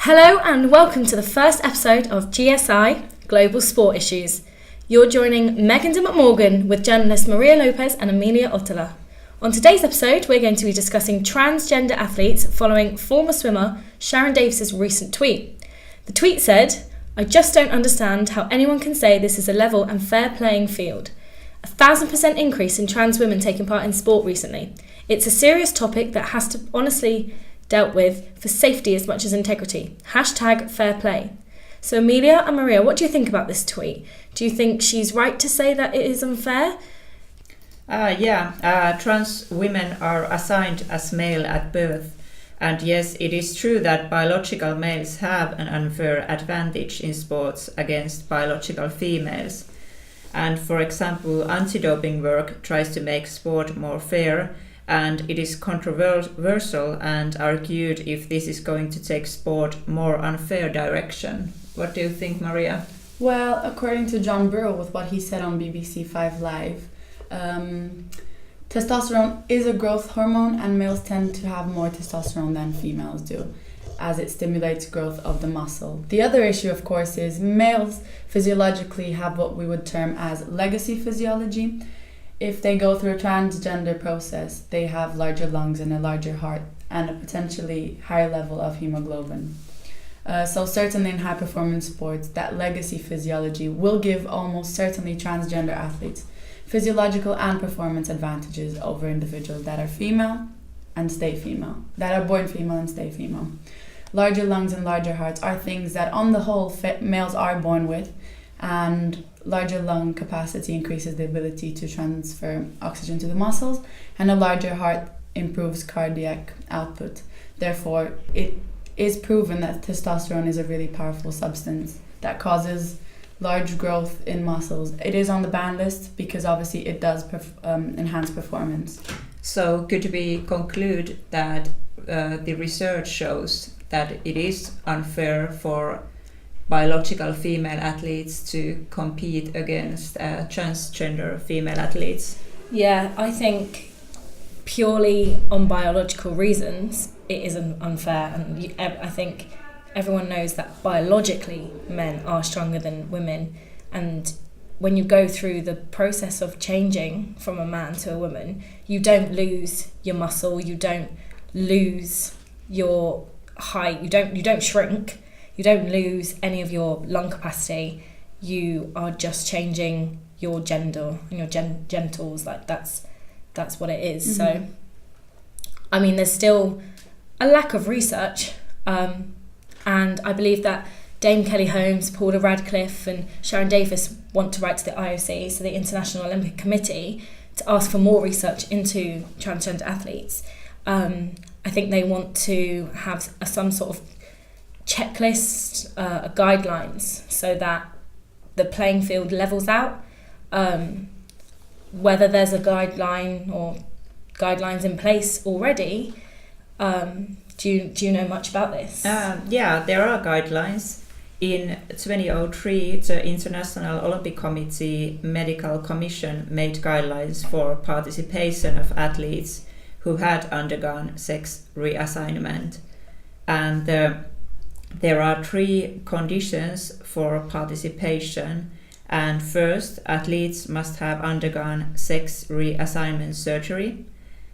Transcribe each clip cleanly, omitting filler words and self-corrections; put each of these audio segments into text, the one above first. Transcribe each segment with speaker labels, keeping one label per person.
Speaker 1: Hello and welcome to the first episode of GSI Global Sport Issues. You're joining Megan Dymmock-Morgan with journalists Maria Lopes and Emilia Ottela. On today's episode, we're going to be discussing transgender athletes following former swimmer Sharon Davis's recent tweet. The tweet said, "I just don't understand how anyone can say this is a level and fair playing field. 1,000% increase in trans women taking part in sport recently. It's a serious topic that has to honestly dealt with for safety as much as integrity. Hashtag fair play." So Emilia and Maria, what do you think about this tweet? Do you think she's right to say that it is unfair?
Speaker 2: Trans women are assigned as male at birth. And yes, it is true that biological males have an unfair advantage in sports against biological females. And for example, anti-doping work tries to make sport more fair, and it is controversial and argued if this is going to take sport more unfair direction. What do you think, Maria?
Speaker 3: Well, according to John Burrell, with what he said on BBC 5 Live, testosterone is a growth hormone and males tend to have more testosterone than females do, as it stimulates growth of the muscle. The other issue, of course, is males physiologically have what we would term as legacy physiology. If they go through a transgender process, they have larger lungs and a larger heart and a potentially higher level of hemoglobin. So certainly in high performance sports, that legacy physiology will give almost certainly transgender athletes physiological and performance advantages over individuals that are female and stay female, that are born female and stay female. Larger lungs and larger hearts are things that on the whole males are born with, and larger lung capacity increases the ability to transfer oxygen to the muscles, and a larger heart improves cardiac output. Therefore, it is proven that testosterone is a really powerful substance that causes large growth in muscles. It is on the ban list because obviously it does enhance performance.
Speaker 2: So could we conclude that the research shows that it is unfair for biological female athletes to compete against transgender female athletes?
Speaker 1: Yeah, I think purely on biological reasons it isn't unfair, and I think everyone knows that biologically men are stronger than women, and when you go through the process of changing from a man to a woman, you don't lose your muscle, you don't lose your height, you don't shrink, you don't lose any of your lung capacity. You are just changing your gender and your genitals. Like that's what it is. Mm-hmm. So, I mean, there's still a lack of research, and I believe that Dame Kelly Holmes, Paula Radcliffe, and Sharon Davis want to write to the IOC, so the International Olympic Committee, to ask for more research into transgender athletes. I think they want to have some sort of checklist, guidelines, so that the playing field levels out. Whether there's a guideline or guidelines in place already, do you know much about this?
Speaker 2: Yeah, there are guidelines. In 2003, the International Olympic Committee Medical Commission made guidelines for participation of athletes who had undergone sex reassignment, and there are 3 conditions for participation. And first, athletes must have undergone sex reassignment surgery.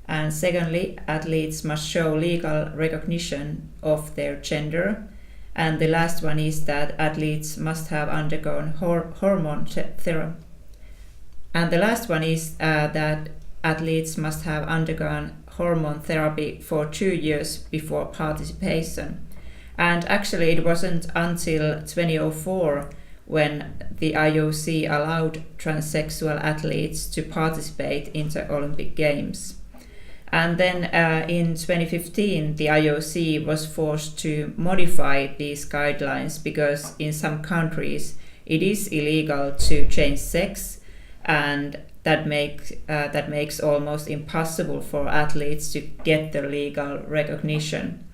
Speaker 2: And secondly, athletes must show legal recognition of their gender. And the last one is that athletes must have undergone hormone therapy. And the last one is that athletes must have undergone hormone therapy for 2 years before participation. And actually it wasn't until 2004 when the IOC allowed transsexual athletes to participate in the Olympic Games. And then in 2015 the IOC was forced to modify these guidelines because in some countries it is illegal to change sex, and that makes almost impossible for athletes to get the legal recognition.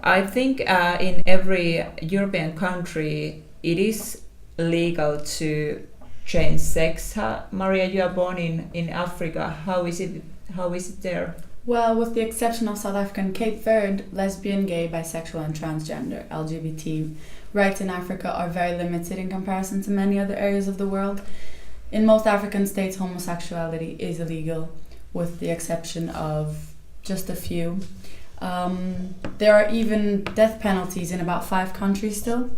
Speaker 2: I think in every European country it is legal to change sex. Maria, you are born in Africa. How is it there?
Speaker 3: Well, with the exception of South Africa and Cape Verde, lesbian, gay, bisexual and transgender LGBT rights in Africa are very limited in comparison to many other areas of the world. In most African states, homosexuality is illegal, with the exception of just a few. There are even death penalties in about 5 countries still,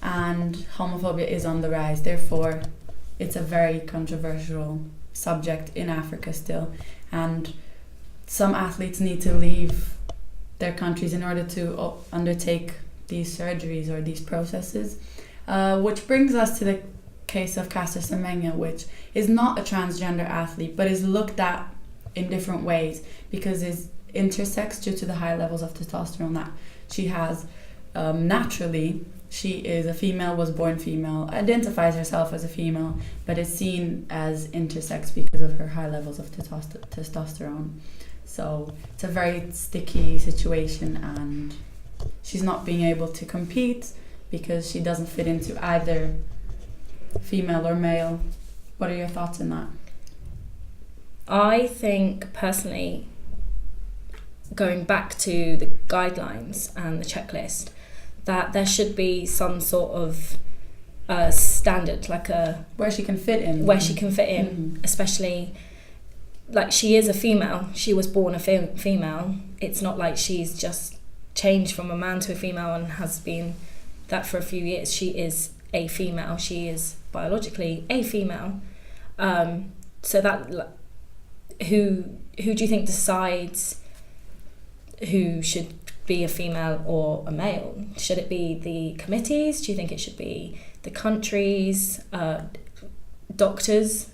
Speaker 3: and homophobia is on the rise. Therefore, it's a very controversial subject in Africa still, and some athletes need to leave their countries in order to undertake these surgeries or these processes, which brings us to the case of Caster Semenya, which is not a transgender athlete but is looked at in different ways because is intersex due to the high levels of testosterone that she has naturally. She is a female, was born female, identifies herself as a female, but is seen as intersex because of her high levels of testosterone. So it's a very sticky situation, and she's not being able to compete because she doesn't fit into either female or male. What are your thoughts on that?
Speaker 1: I think personally, going back to the guidelines and the checklist, that there should be some sort of standard, like
Speaker 3: where she can fit in.
Speaker 1: Especially, like, she is a female. She was born a female. It's not like she's just changed from a man to a female and has been that for a few years. She is a female. She is biologically a female. So that, who do you think decides who should be a female or a male? Should it be the committees? Do you think it should be the countries, doctors,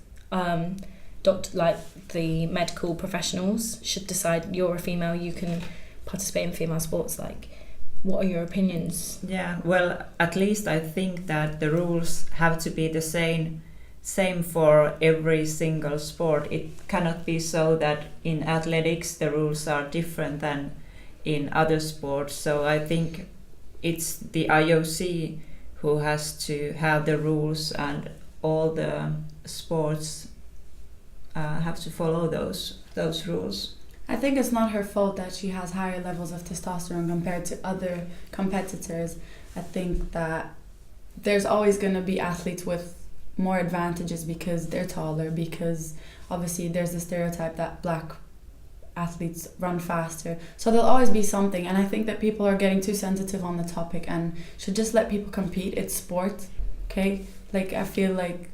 Speaker 1: like the medical professionals should decide you're a female, you can participate in female sports? Like, what are your opinions?
Speaker 2: Yeah, well, at least I think that the rules have to be the same for every single sport. It cannot be so that in athletics the rules are different than in other sports. So I think it's the IOC who has to have the rules, and all the sports have to follow those rules.
Speaker 3: I think it's not her fault that she has higher levels of testosterone compared to other competitors. I think that there's always going to be athletes with more advantages because they're taller, because obviously there's the stereotype that black athletes run faster. So there'll always be something, and I think that people are getting too sensitive on the topic and should just let people compete. It's sport, okay? Like, I feel like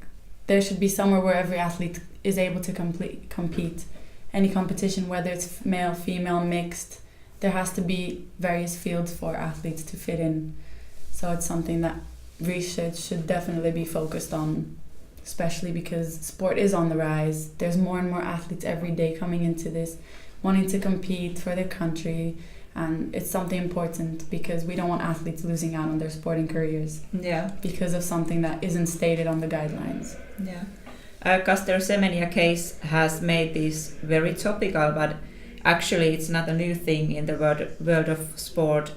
Speaker 3: there should be somewhere where every athlete is able to compete. Any competition, whether it's male, female, mixed, there has to be various fields for athletes to fit in. So it's something that research should definitely be focused on, especially because sport is on the rise. There's more and more athletes every day coming into this, wanting to compete for their country, and it's something important because we don't want athletes losing out on their sporting careers.
Speaker 2: Yeah.
Speaker 3: Because of something that isn't stated on the guidelines.
Speaker 2: Yeah. Caster Semenya case has made this very topical, but actually it's not a new thing in the world of sport.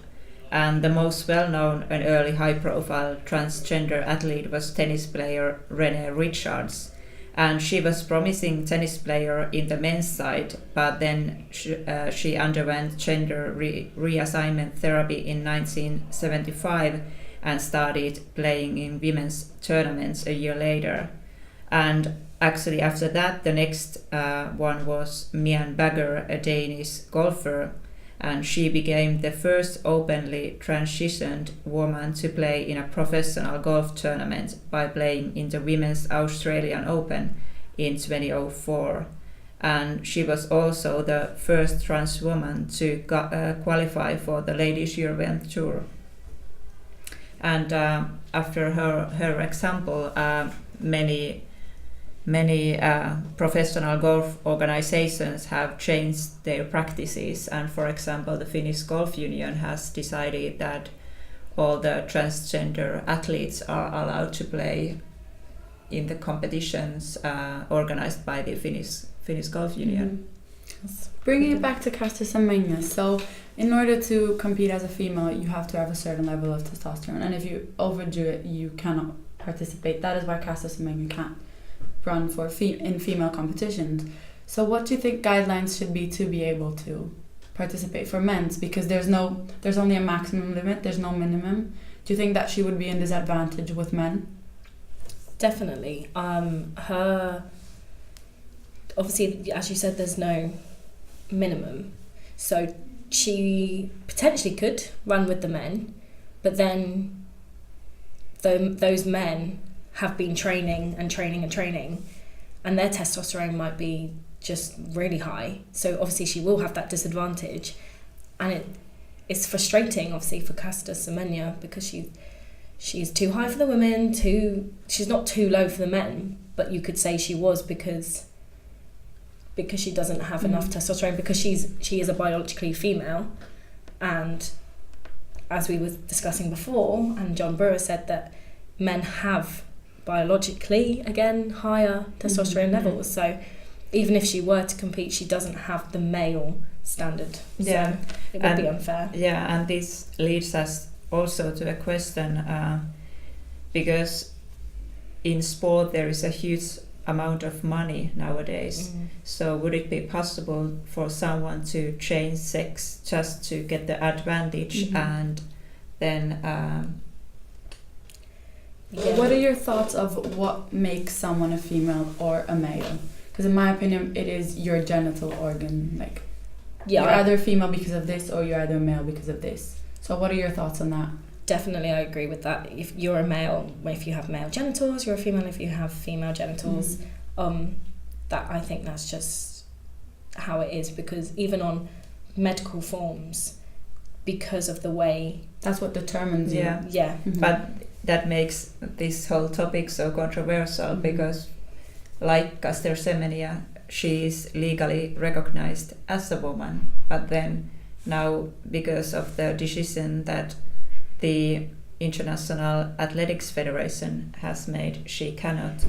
Speaker 2: And the most well-known and early high-profile transgender athlete was tennis player Renee Richards. And she was promising tennis player in the men's side, but then she underwent gender reassignment therapy in 1975 and started playing in women's tournaments a year later. And actually after that, the next one was Mian Bagger, a Danish golfer, and she became the first openly transitioned woman to play in a professional golf tournament by playing in the Women's Australian Open in 2004. And she was also the first trans woman to qualify for the Ladies European Tour. And after her example, many professional golf organizations have changed their practices, and for example the Finnish Golf Union has decided that all the transgender athletes are allowed to play in the competitions organized by the Finnish Golf Union.
Speaker 3: Mm-hmm. Bringing it back to Caster Semenya, so in order to compete as a female you have to have a certain level of testosterone, and if you overdo it you cannot participate. That is why Caster Semenya can't run for in female competitions. So what do you think guidelines should be to be able to participate for men's? Because there's only a maximum limit, there's no minimum. Do you think that she would be in disadvantage with men?
Speaker 1: Definitely. Her, obviously, as you said, there's no minimum. So she potentially could run with the men, but then those men have been training, and their testosterone might be just really high. So obviously she will have that disadvantage, and it's frustrating, obviously, for Caster Semenya, because she's too high for the women, she's not too low for the men, but you could say she was because she doesn't have enough testosterone, because she is a biologically female. And as we were discussing before, and John Brewer said that men have biologically, again, higher testosterone levels. So even if she were to compete, she doesn't have the male standard.
Speaker 2: Yeah.
Speaker 1: So it would be unfair.
Speaker 2: Yeah, and this leads us also to a question, because in sport there is a huge amount of money nowadays. So would it be possible for someone to change sex just to get the advantage and then
Speaker 3: What are your thoughts of what makes someone a female or a male? Because in my opinion, it is your genital organ. Like, you're either female because of this, or you're either male because of this. So what are your thoughts on that?
Speaker 1: Definitely, I agree with that. If you're a male, if you have male genitals, you're a female if you have female genitals. That, I think that's just how it is, because even on medical forms, because of the way...
Speaker 3: That's what determines you.
Speaker 1: Yeah.
Speaker 2: But that makes this whole topic so controversial, because like Caster Semenya, she is legally recognized as a woman, but then now, because of the decision that the International Athletics Federation has made, she cannot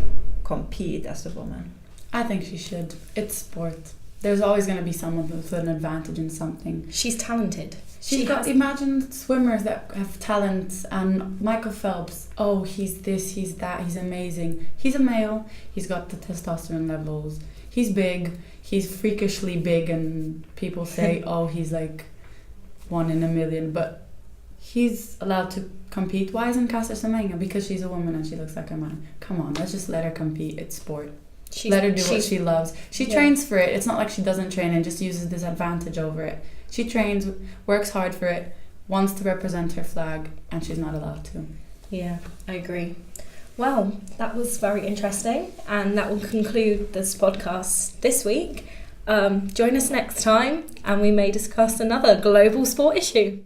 Speaker 2: compete as a woman.
Speaker 3: I think she should. It's sport. There's always going to be someone with an advantage in something.
Speaker 1: She's talented.
Speaker 3: Imagine swimmers that have talents, and Michael Phelps, he's this, he's that, he's amazing. He's a male, he's got the testosterone levels, he's big, he's freakishly big, and people say, he's like 1 in a million, but he's allowed to compete. Why isn't Caster Semenya? Because she's a woman and she looks like a man. Come on, let's just let her compete. It's sport. Let her do what she loves. She trains for it. It's not like she doesn't train and just uses this advantage over it. She trains, works hard for it, wants to represent her flag, and she's not allowed to.
Speaker 1: Yeah, I agree. Well, that was very interesting, and that will conclude this podcast this week. Join us next time, and we may discuss another global sport issue.